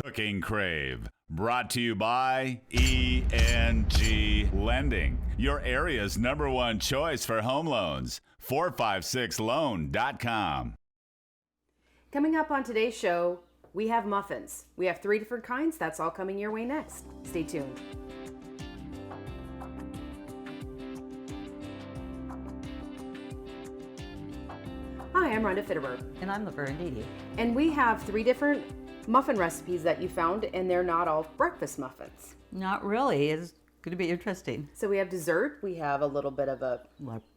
Cooking Crave, brought to you by ENG Lending, your area's #1 choice for home loans. 456loan.com. Coming up on today's show, we have muffins. We have 3 different kinds. That's all coming your way next. Stay tuned. Hi, I'm Rhonda Fitterberg. And I'm Laverne. And we have 3 different muffin recipes that you found, and they're not all breakfast muffins. Not really. It's going to be interesting. So we have dessert. We have a little bit of a,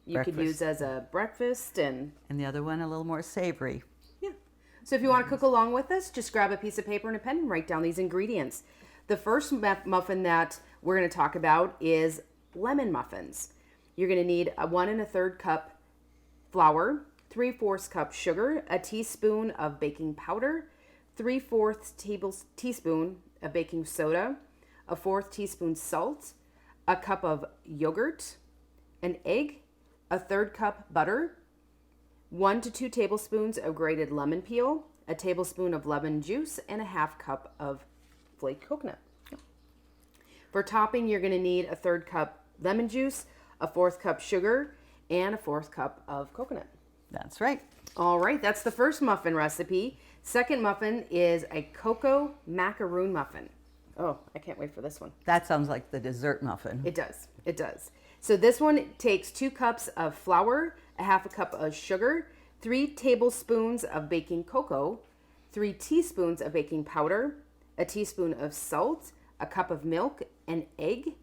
you could use as a breakfast, and the other one a little more savory. Yeah. So if you want to cook along with us, just grab a piece of paper and a pen and write down these ingredients. The first muffin that we're going to talk about is lemon muffins. You're going to need a 1 1/3 cup flour, 3/4 cup sugar, a teaspoon of baking powder, 3/4 teaspoon of baking soda, a 1/4 teaspoon salt, a cup of yogurt, an egg, a 1/3 cup butter, 1 to 2 tablespoons of grated lemon peel, a tablespoon of lemon juice, and a 1/2 cup of flaked coconut. For topping, you're going to need a 1/3 cup lemon juice, a 1/4 cup sugar, and a 1/4 cup of coconut. That's right. All right, that's the first muffin recipe. Second muffin is a cocoa macaroon muffin. Oh, I can't wait for this one. That sounds like the dessert muffin. It does. It does. So this one takes 2 cups of flour, a 1/2 cup of sugar, 3 tablespoons of baking cocoa, 3 teaspoons of baking powder, a teaspoon of salt, a cup of milk, an egg,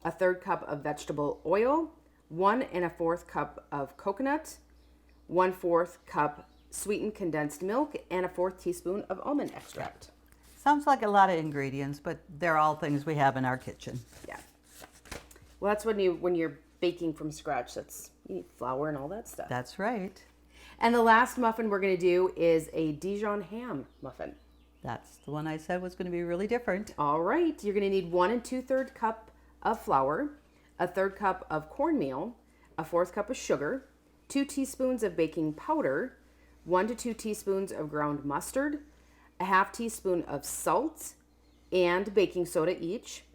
a 1/3 cup of vegetable oil, 1 1/4 cup of coconut, 1/4 cup sweetened condensed milk, and a 1/4 teaspoon of almond extract. Sounds like a lot of ingredients, but they're all things we have in our kitchen. Yeah. Well, that's when you're baking from scratch. You need flour and all that stuff. That's right. And the last muffin we're going to do is a Dijon ham muffin. That's the one I said was going to be really different. All right. You're going to need 1 2/3 cup of flour, a 1/3 cup of cornmeal, a 1/4 cup of sugar, 2 teaspoons of baking powder, 1 to 2 teaspoons of ground mustard, a 1/2 teaspoon of salt and baking soda each,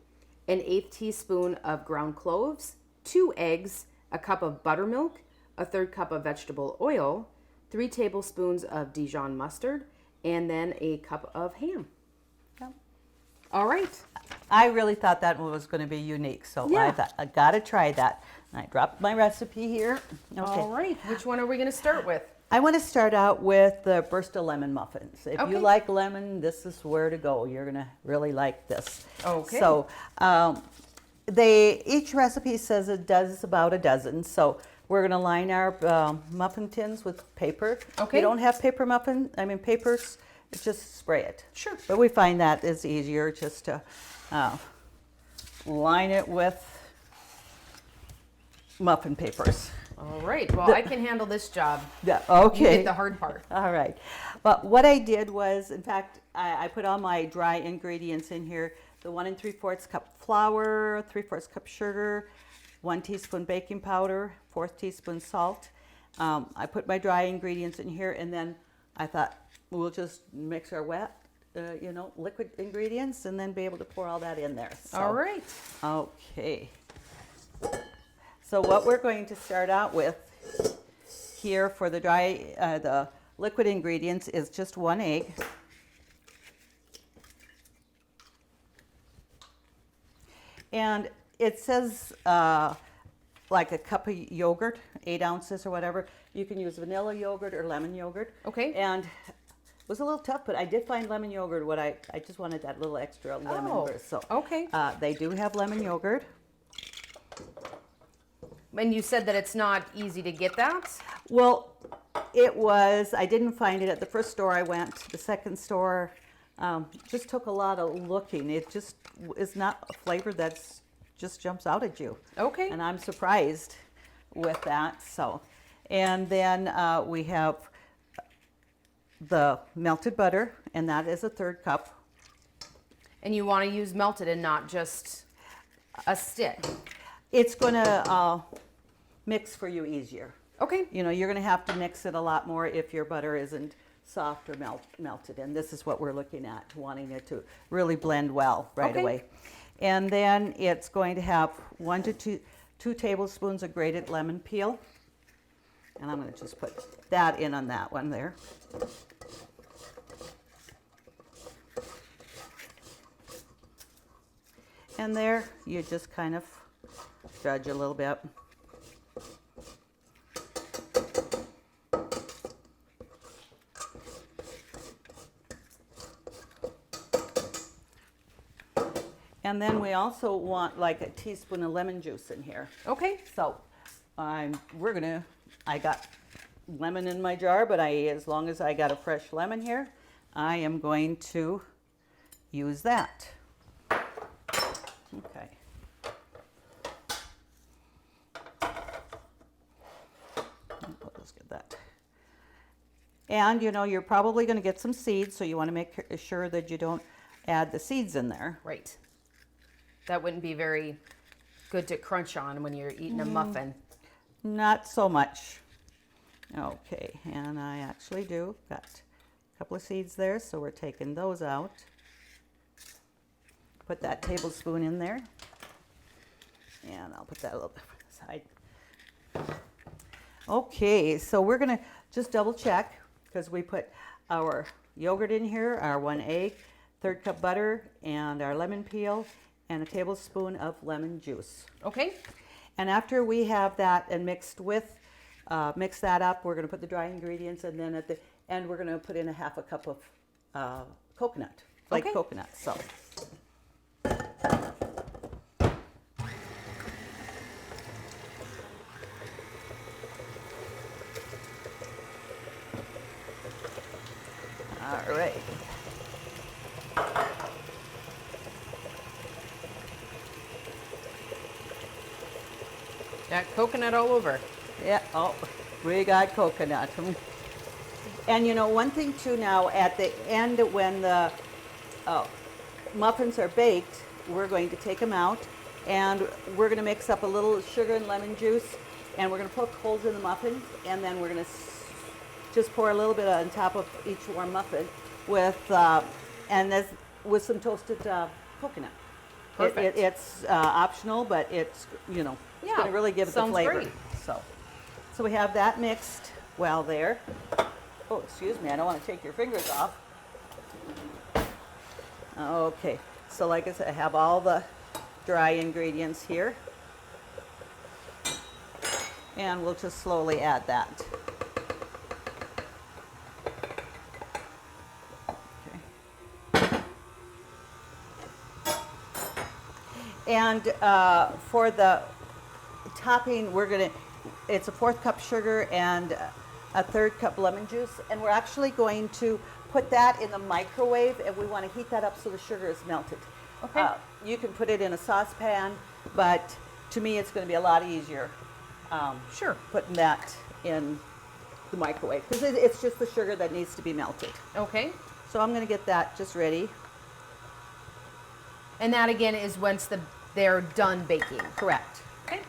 an 1/8 teaspoon of ground cloves, 2 eggs, a cup of buttermilk, a 1/3 cup of vegetable oil, 3 tablespoons of Dijon mustard, and then a cup of ham. Yep. All right. I really thought that one was going to be unique, so Yeah. I thought I got to try that. And I dropped my recipe here. Okay. All right. Which one are we going to start with? I want to start out with the burst of lemon muffins. If Okay. you like lemon, this is where to go. You're going to really like this. Okay. So each recipe says it does about a dozen. So we're going to line our muffin tins with paper. Okay. If you don't have papers, just spray it. Sure. But we find that is easier just to line it with muffin papers. All right. Well, I can handle this job. Yeah, You okay. did the hard part. All right. But what I did was, in fact, I put all my dry ingredients in here. The 1 3/4 cup flour, 3/4 cup sugar, 1 teaspoon baking powder, 1/4 teaspoon salt. I put my dry ingredients in here, and then I thought we'll just mix our wet, liquid ingredients, and then be able to pour all that in there. So, All right. Okay. So what we're going to start out with here for the the liquid ingredients is just 1 egg. And it says like a cup of yogurt, 8 ounces or whatever. You can use vanilla yogurt or lemon yogurt. Okay. And it was a little tough, but I did find lemon yogurt. I just wanted that little extra lemon. Oh, So okay. they do have lemon yogurt. And you said that it's not easy to get that? Well, it was. I didn't find it at the first store I went. The second store just took a lot of looking. It just is not a flavor that's just jumps out at you. Okay. And I'm surprised with that. So, and then we have the melted butter, and that is a 1/3 cup. And you want to use melted and not just a stick? It's going to mix for you easier. Okay. You know, you're going to have to mix it a lot more if your butter isn't soft or melted. And this is what we're looking at, wanting it to really blend well right Okay. away. And then it's going to have 1 to 2 tablespoons of grated lemon peel. And I'm going to just put that in on that one there. And there, you just kind of judge a little bit. And then we also want like a teaspoon of lemon juice in here. Okay. So I got lemon in my jar, but as long as I got a fresh lemon here, I am going to use that. Okay. Let's get that. And you know, you're probably going to get some seeds, so you want to make sure that you don't add the seeds in there. Right. That wouldn't be very good to crunch on when you're eating a muffin. Not so much. Okay, and I actually do got a couple of seeds there, so we're taking those out. Put that tablespoon in there, and I'll put that a little bit aside. Okay, so we're gonna just double check because we put our yogurt in here, our 1 egg, 1/3 cup butter, and our lemon peel, and a tablespoon of lemon juice. Okay. And after we have that and mix that up, we're going to put the dry ingredients, and then at the end we're going to put in a 1/2 cup of coconut, flaked Okay. coconut. So. All right. Got coconut all over. Yeah, oh, we got coconut. And you know, one thing too now, at the end when the muffins are baked, we're going to take them out and we're going to mix up a little sugar and lemon juice, and we're going to poke holes in the muffins, and then we're going to just pour a little bit on top of each warm muffin with some toasted coconut. Perfect. It's optional, but it's, you know, it's going to really give it the sounds flavor. great. So we have that mixed well there. Oh, excuse me, I don't want to take your fingers off. Okay, so like I said, I have all the dry ingredients here. And we'll just slowly add that. Okay. And for the topping, it's a 1/4 cup sugar and a 1/3 cup lemon juice, and we're actually going to put that in the microwave, and we want to heat that up so the sugar is melted. Okay. You can put it in a saucepan, but to me it's going to be a lot easier Sure. putting that in the microwave, because it's just the sugar that needs to be melted. Okay. So I'm going to get that just ready. And that again is once they're done baking. Correct. Okay.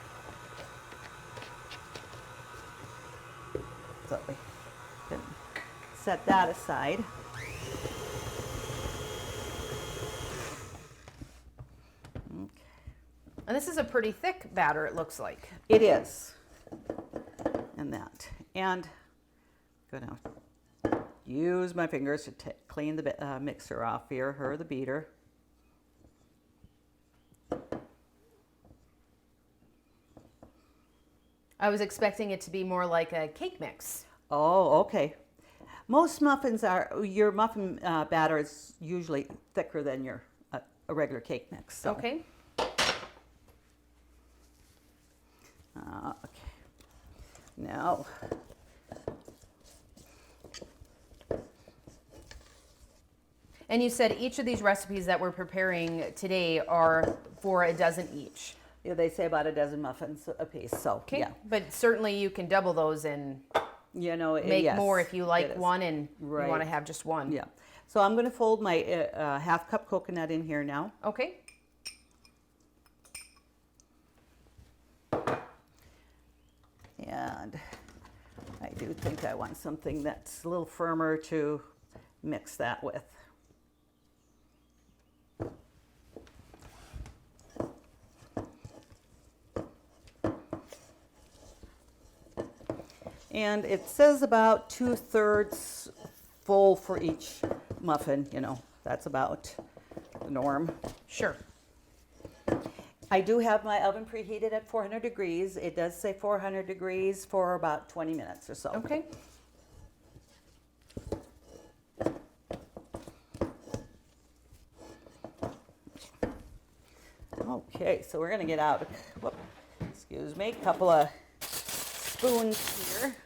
So we can set that aside. And this is a pretty thick batter, it looks like. It is. And that. And I'm gonna use my fingers to clean the mixer off here, or the beater. I was expecting it to be more like a cake mix. Oh, okay. Most muffins your muffin batter is usually thicker than your a regular cake mix. So. Okay. Okay. Now, And you said each of these recipes that we're preparing today are for a dozen each. yeah, they say about a dozen muffins a piece. So, Okay. yeah. But certainly you can double those and You know, make yes, more if you it like is. one and you Right. want to have just one. Yeah. So I'm going to fold my 1/2 cup coconut in here now. Okay. And I do think think I want something that's a little firmer to mix that with. And it says about 2/3 full for each muffin, you know, that's about the norm. Sure. I do have my oven preheated at 400 degrees. It does say 400 degrees for about 20 minutes or so. Okay. Okay, so we're going to get out, excuse me, a couple of spoons here,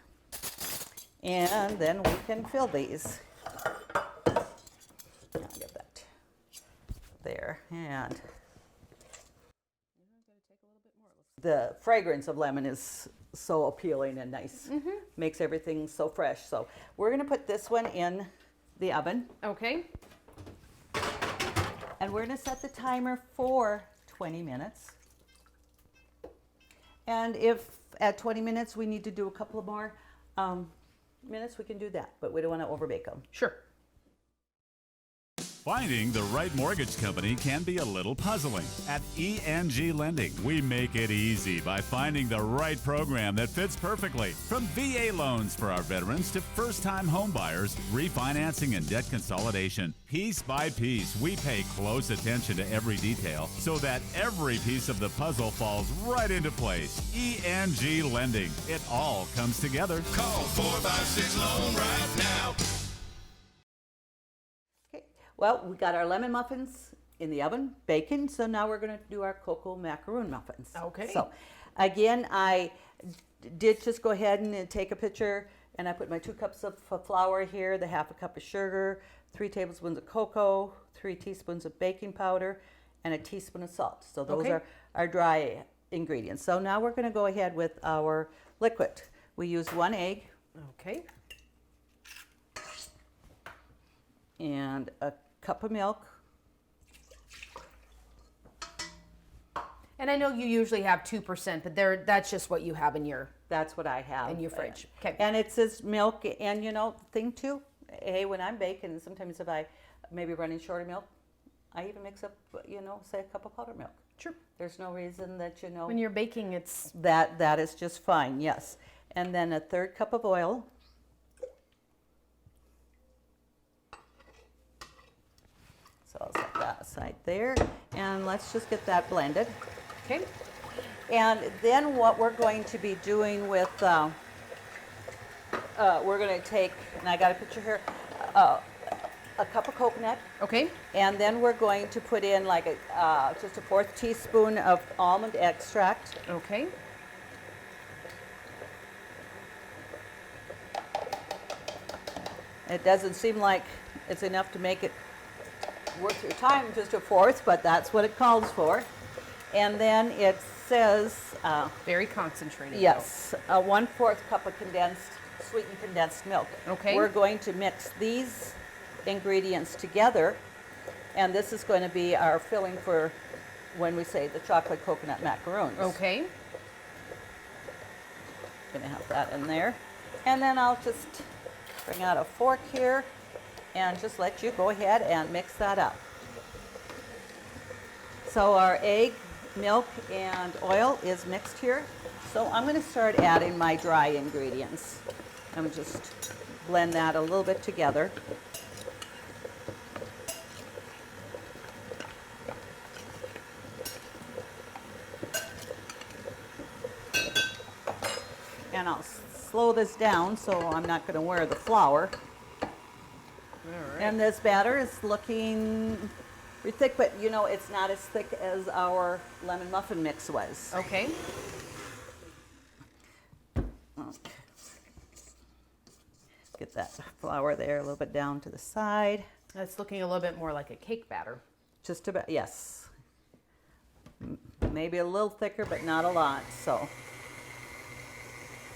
and then we can fill these. I'll get that there, and the fragrance of lemon is so appealing and nice. Makes everything so fresh. So we're going to put this one in the oven, Okay. and we're going to set the timer for 20 minutes. And if at 20 minutes we need to do a couple of more minutes, we can do that, but we don't want to overbake them. Sure. Finding the right mortgage company can be a little puzzling. At ENG Lending, we make it easy by finding the right program that fits perfectly. From VA loans for our veterans to first-time home buyers, refinancing and debt consolidation. Piece by piece, we pay close attention to every detail so that every piece of the puzzle falls right into place. ENG Lending. It all comes together. Call 456-LOAN right now. Well, we got our lemon muffins in the oven, baking, so now we're going to do our cocoa macaroon muffins. Okay. So, again, I did just go ahead and take a picture, and I put my 2 cups of flour here, the 1/2 cup of sugar, 3 tablespoons of cocoa, 3 teaspoons of baking powder, and a teaspoon of salt. So those are our dry ingredients. So now we're going to go ahead with our liquid. We use 1 egg Okay. and a cup of milk. And I know you usually have 2%, but that's just what you have in your That's what I have in your fridge. Okay. And it says milk, and you know, thing too, hey, when I'm baking, sometimes if I maybe running short of milk, I even mix up, you know, say a cup of powdered milk. Sure. There's no reason that, you know, When you're baking, it's that is just fine, yes. And then a 1/3 cup of oil. So I'll set that aside there, and let's just get that blended. okay. And then what we're going to be doing with, we're going to take, and I got a picture here, a cup of coconut, Okay. and then we're going to put in like just a 1/4 teaspoon of almond extract. Okay. It doesn't seem like it's enough to make it worth your time, just a 1/4, but that's what it calls for. And then it says, Very concentrated. yes, a 1/4 cup of sweetened condensed milk. Okay. We're going to mix these ingredients together, and this is going to be our filling for when we say the chocolate coconut macaroons. Okay. Gonna have that in there. And then I'll just bring out a fork here and just let you go ahead and mix that up. So our egg, milk, and oil is mixed here. So I'm going to start adding my dry ingredients. I'm just blend that a little bit together. And I'll slow this down so I'm not going to wear the flour. All right. And this batter is looking pretty thick, but you know, it's not as thick as our lemon muffin mix was. Okay. Okay. Get that flour there a little bit down to the side. That's looking a little bit more like a cake batter. Just about, yes. Maybe a little thicker, but not a lot, so.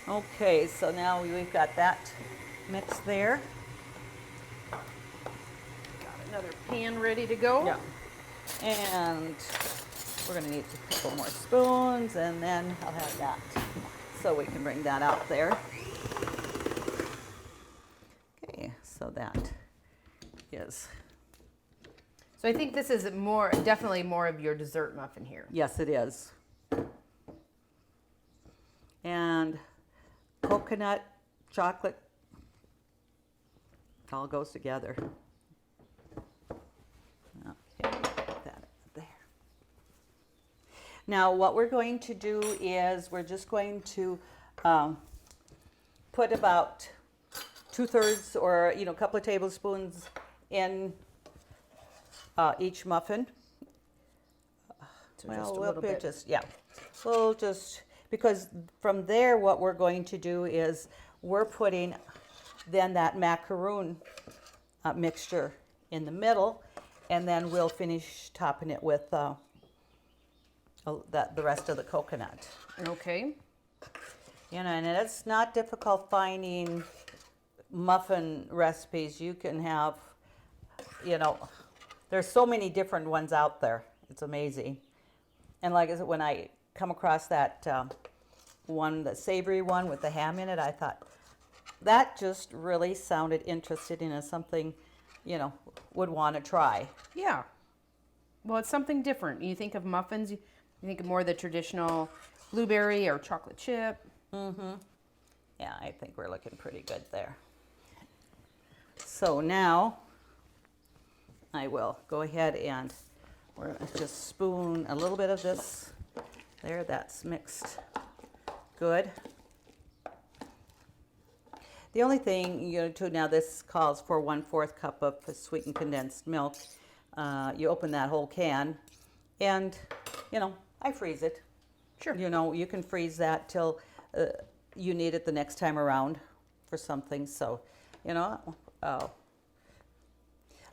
Okay, so now we've got that mixed there. Got another pan ready to go. Yeah. And we're gonna need a couple more spoons, and then I'll have that. So we can bring that out there. So that is, So I think this is definitely more of your dessert muffin here. yes, it is. And coconut, chocolate, all goes together. Okay, put that there. Now what we're going to do is we're just going to put about 2/3 or a couple of tablespoons in each muffin. So just a little bit. We'll just, because from there what we're going to do is we're putting then that macaroon mixture in the middle, and then we'll finish topping it with the rest of the coconut. Okay. And it's not difficult finding muffin recipes. You can have, there's so many different ones out there. It's amazing. And like I said, when I come across that one, the savory one with the ham in it, I thought that just really sounded interesting and something, would want to try. Yeah. Well, it's something different. You think of muffins, you think of more of the traditional blueberry or chocolate chip. Mm-hmm. Yeah, I think we're looking pretty good there. So now I will go ahead and we're going to just spoon a little bit of this there. That's mixed good. The only thing, too, now this calls for 1/4 cup of sweetened condensed milk. You open that whole can and, I freeze it. Sure. You can freeze that till you need it the next time around for something. So,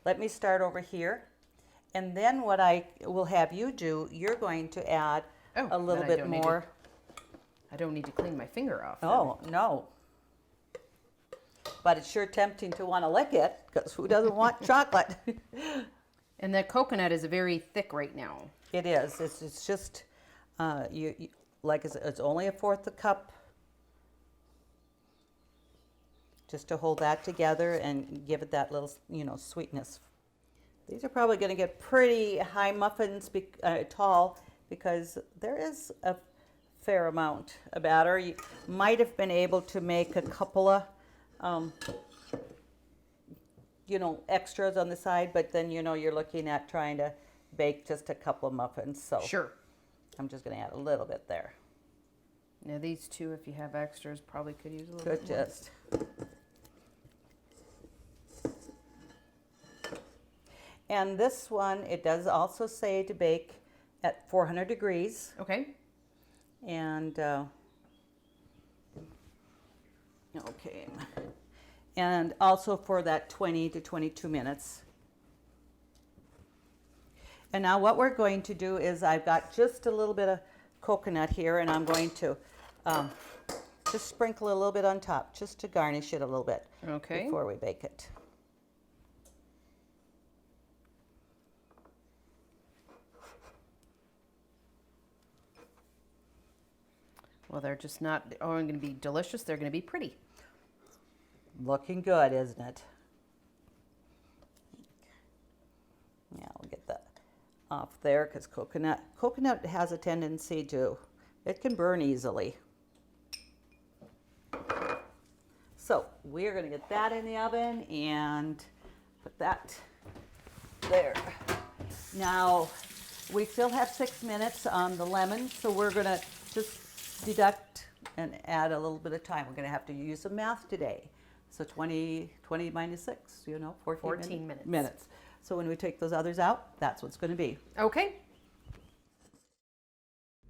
let me start over here. And then what I will have you do, you're going to add a little bit more. I don't need to clean my finger off. Oh, no. But it's sure tempting to want to lick it, because who doesn't want chocolate? And the coconut is very thick right now. It is. It's just, like I said, it's only 1/4 cup. Just to hold that together and give it that little, sweetness. These are probably going to get pretty high muffins, tall, because there is a fair amount of batter. You might have been able to make a couple of, extras on the side, but then, you're looking at trying to bake just a couple of muffins. So Sure. I'm just going to add a little bit there. Now these two, if you have extras, probably could use a little Good, bit more. just. And this one, it does also say to bake at 400 degrees. Okay. And, okay. And also for that 20 to 22 minutes. And now what we're going to do is I've got just a little bit of coconut here, and I'm going to just sprinkle a little bit on top, just to garnish it a little bit before we bake it. Well, they're just not only going to be delicious, they're going to be pretty. Looking good, isn't it? Yeah, we'll get that off there, because coconut has a tendency to, it can burn easily. So we're going to get that in the oven and put that there. Now we still have 6 minutes on the lemon, so we're going to just deduct and add a little bit of time. We're going to have to use some math today. So 20 minus 6, 14 minutes. So when we take those others out, that's what's going to be. Okay.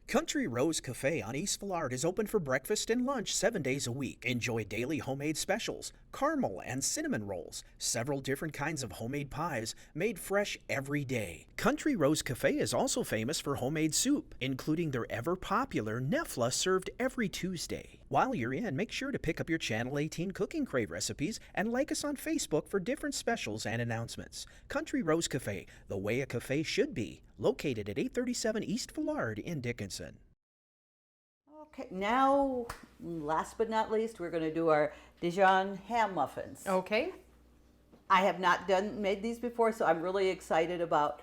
Country Rose Cafe on East Villard is open for breakfast and lunch 7 days a week. Enjoy daily homemade specials, caramel and cinnamon rolls, several different kinds of homemade pies made fresh every day. Country Rose Cafe is also famous for homemade soup, including their ever-popular Nefla served every Tuesday. While you're in, make sure to pick up your Channel 18 Cooking Crave recipes and like us on Facebook for different specials and announcements. Country Rose Cafe, the way a cafe should be, located at 837 East Villard in Dickinson. Okay, now, last but not least, we're going to do our Dijon Ham Muffins. Okay. I have not made these before, so I'm really excited about,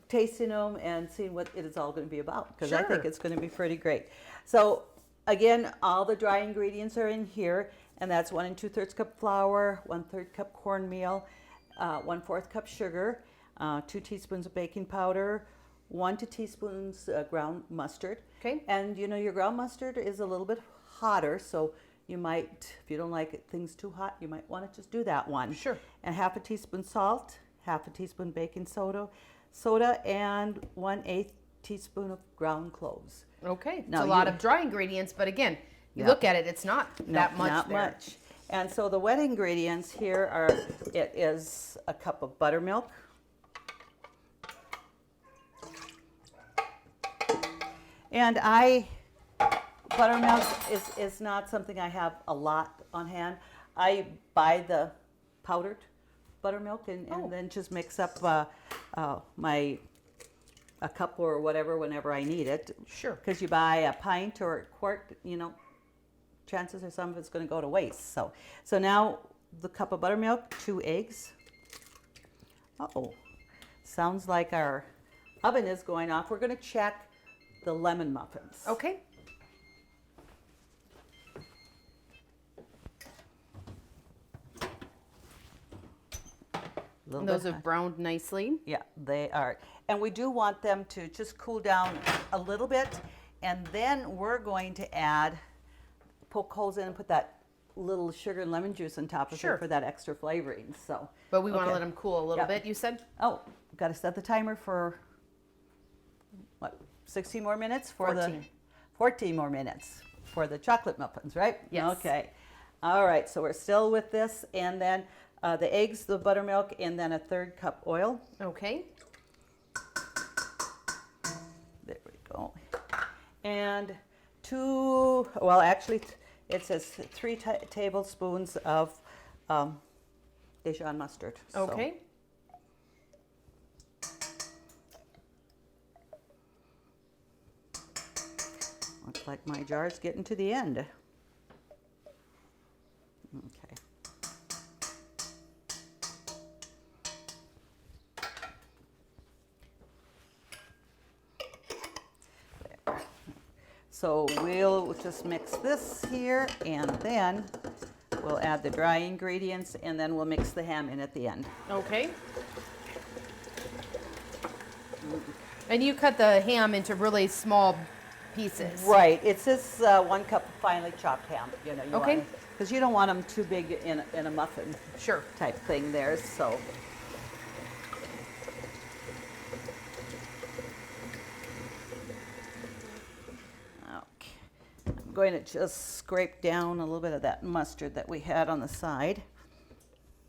tasting them and seeing what it is all going to be about, because I think Sure. it's going to be pretty great. So again, all the dry ingredients are in here, and that's 1 2/3 cup flour, 1/3 cup cornmeal, 1/4 cup sugar, 2 teaspoons of baking powder, 1 2 teaspoons ground mustard. Okay. And your ground mustard is a little bit hotter, so you might, if you don't like things too hot, you might want to just do that one. Sure. And 1/2 teaspoon salt, 1/2 teaspoon baking soda, and 1/8 teaspoon of ground cloves. Okay. It's Now a lot you- of dry ingredients, but again, you Yeah. look at it, it's not No, that much not there. much. And so the wet ingredients here are, it is a cup of buttermilk, and buttermilk is not something I have a lot on hand. I buy the powdered buttermilk and then just mix up a cup or whatever whenever I need it. Sure. Because you buy a pint or a quart, chances are some of it's going to go to waste. So now the cup of buttermilk, 2 eggs. Uh-oh, sounds like our oven is going off. We're going to check the lemon muffins. Okay. A little And those bit have browned nicely. Yeah, they are. And we do want them to just cool down a little bit. And then we're going to poke holes in and put that little sugar and lemon juice on top of Sure. it for that extra flavoring. So, But we want to okay. let them cool a little Yep. bit, you said? Oh, got to set the timer for, 16 more minutes? 14. 14 more minutes for the chocolate muffins, right? Yes. Okay. All right, so we're still with this. And then the eggs, the buttermilk, and then a 1/3 cup oil. Okay. There we go. And it says 3 tablespoons of Dijon mustard. So, Okay. looks like my jar's getting to the end. Okay. There. So we'll just mix this here, and then we'll add the dry ingredients, and then we'll mix the ham in at the end. Okay. And you cut the ham into really small pieces. Right. It's this 1 cup of finely chopped ham. Okay. Because you don't want them too big in a muffin Sure. type thing there. So. Okay. I'm going to just scrape down a little bit of that mustard that we had on the side.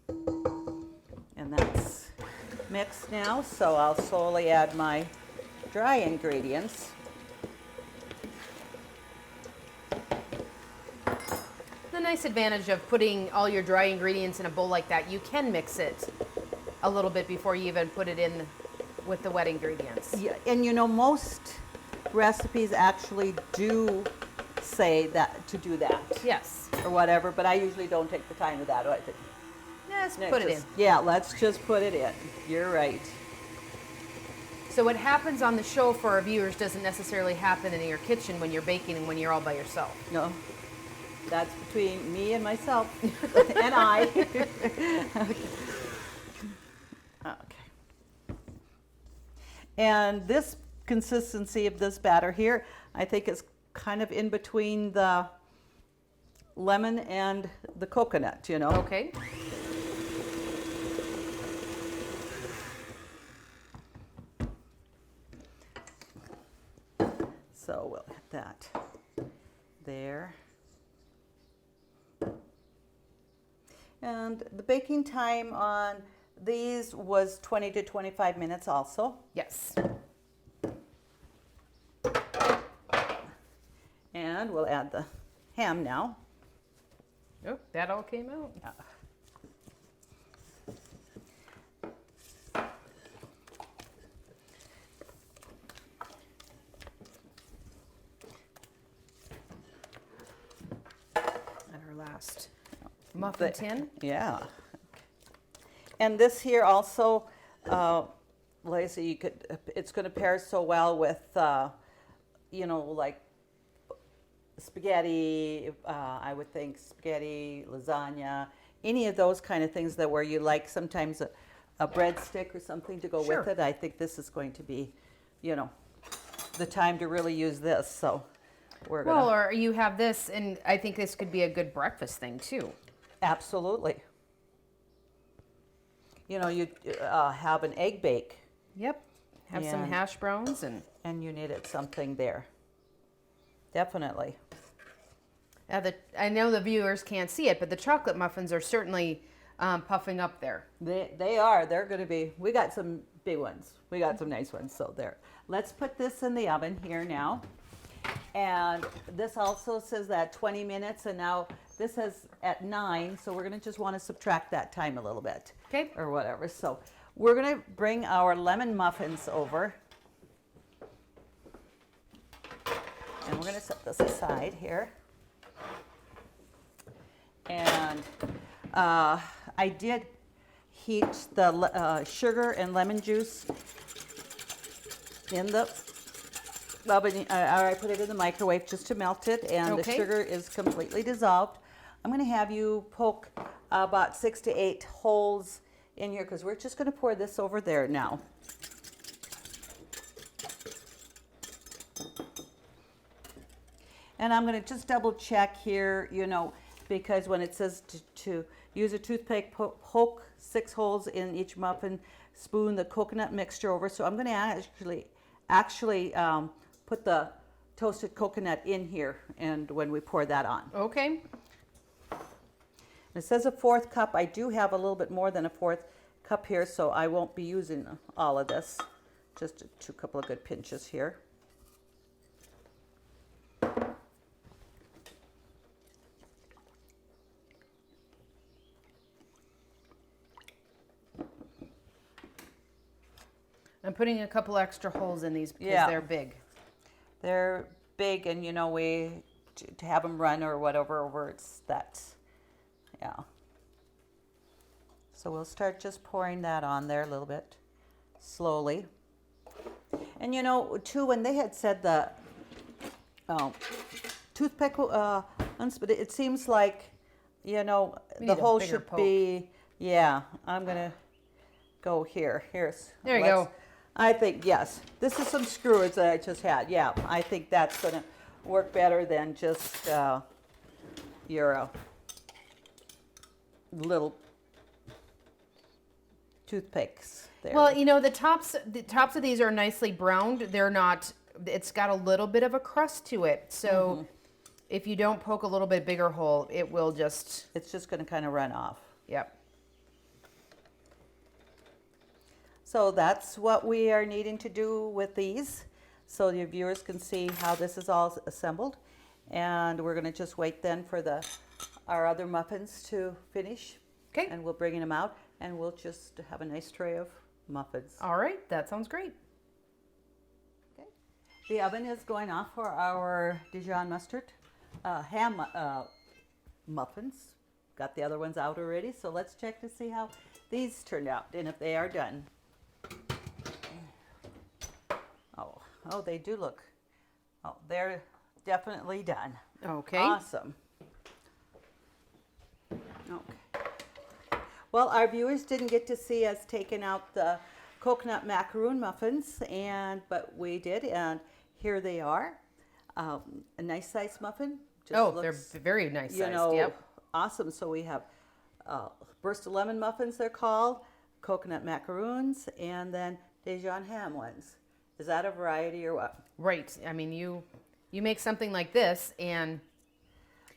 And that's mixed now. So I'll slowly add my dry ingredients. The nice advantage of putting all your dry ingredients in a bowl like that, you can mix it a little bit before you even put it in with the wet ingredients. Yeah, and most recipes actually do say that to do that Yes. or whatever, but I usually don't take the time of that. I think, Yes, no, put it in. just- Yeah, let's just put it in. You're right. So what happens on the show for our viewers doesn't necessarily happen in your kitchen when you're baking and when you're all by yourself. No, that's between me and myself and I. Okay. And this consistency of this batter here, I think is kind of in between the lemon and the coconut, Okay. So we'll hit that there. And the baking time on these was 20 to 25 minutes also. Yes. And we'll add the ham now. Oh, that all came out. At our last muffin tin. Yeah. And this here also, like I say, it's going to pair so well with, like spaghetti, I would think spaghetti, lasagna, any of those kind of things that where you like sometimes a breadstick or something to go Sure. with it. I think this is going to be, the time to really use this. So we're going to. Well, or you have this, and I think this could be a good breakfast thing too. Absolutely. You have an egg bake. Yep. Have some And- hash browns and And you needed something there. Definitely. I know the viewers can't see it, but the chocolate muffins are certainly puffing up there. They are. They're going to be. We got some big ones. We got some nice ones. So there. Let's put this in the oven here now. And this also says that 20 minutes, and now this says at 9, so we're going to just want to subtract that time a little bit. Okay. Or whatever. So we're going to bring our lemon muffins over. And we're going to set this aside here. And I did heat the sugar and lemon juice in the oven. I put it in the microwave just to melt it, and the Okay. sugar is completely dissolved. I'm going to have you poke about 6 to 8 holes in here because we're just going to pour this over there now. And I'm going to just double check here, because when it says to use a toothpick, poke 6 holes in each muffin, spoon the coconut mixture over. So I'm going to actually put the toasted coconut in here, and when we pour that on. Okay. It says a 1/4 cup. I do have a little bit more than a 1/4 cup here, so I won't be using all of this. Just a couple of good pinches here. I'm putting a couple extra holes in these because Yeah. they're big. They're big, and we to have them run or whatever over yeah. So we'll start just pouring that on there a little bit, slowly. And too, when they had said the toothpick, but it seems like the need a hole bigger should poke. be. Yeah, I'm gonna go here. There you go. I think, yes. This is some screws that I just had. Yeah, I think that's going to work better than just your little toothpicks there. Well, the tops of these are nicely browned. They're not. It's got a little bit of a crust to it. So if you don't poke a little bit bigger hole, it will just. It's just going to kind of run off. Yep. So that's what we are needing to do with these, so your viewers can see how this is all assembled. And we're going to just wait then for our other muffins to finish. Okay. And we'll bring them out, and we'll just have a nice tray of muffins. All right. That sounds great. Okay. The oven is going off for our Dijon ham muffins. Got the other ones out already, so let's check to see how these turned out and if they are done. Oh, they do look. Oh, they're definitely done. Okay. Awesome. Okay. Well, our viewers didn't get to see us taking out the coconut macaroon muffins, but we did, and here they are. A nice size muffin. Just They're looks, very nice sized. Yep. awesome. So we have burst of lemon muffins, they're called, coconut macaroons, and then Dijon ham ones. Is that a variety or what? Right. I mean, you make something like this, and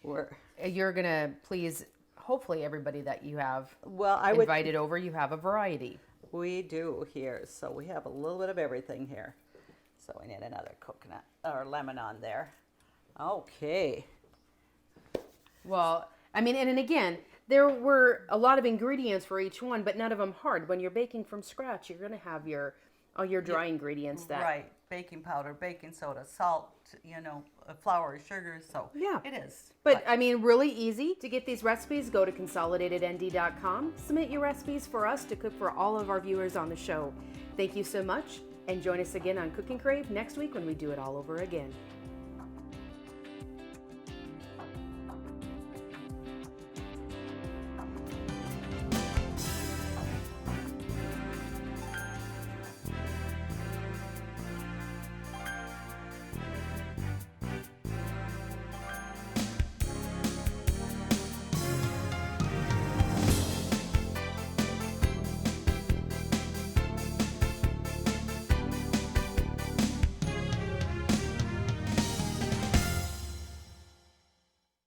you're gonna please, hopefully, everybody that you have invited over. You have a variety. We do here. So we have a little bit of everything here. So we need another coconut or lemon on there. Okay. Well, I mean, and again, there were a lot of ingredients for each one, but none of them hard. When you're baking from scratch, you're gonna have your Oh, your dry ingredients that. Right, baking powder, baking soda, salt, flour, sugar, so Yeah. it is. But I mean, really easy to get these recipes. Go to consolidatednd.com. Submit your recipes for us to cook for all of our viewers on the show. Thank you so much, and join us again on Cooking Crave next week when we do it all over again.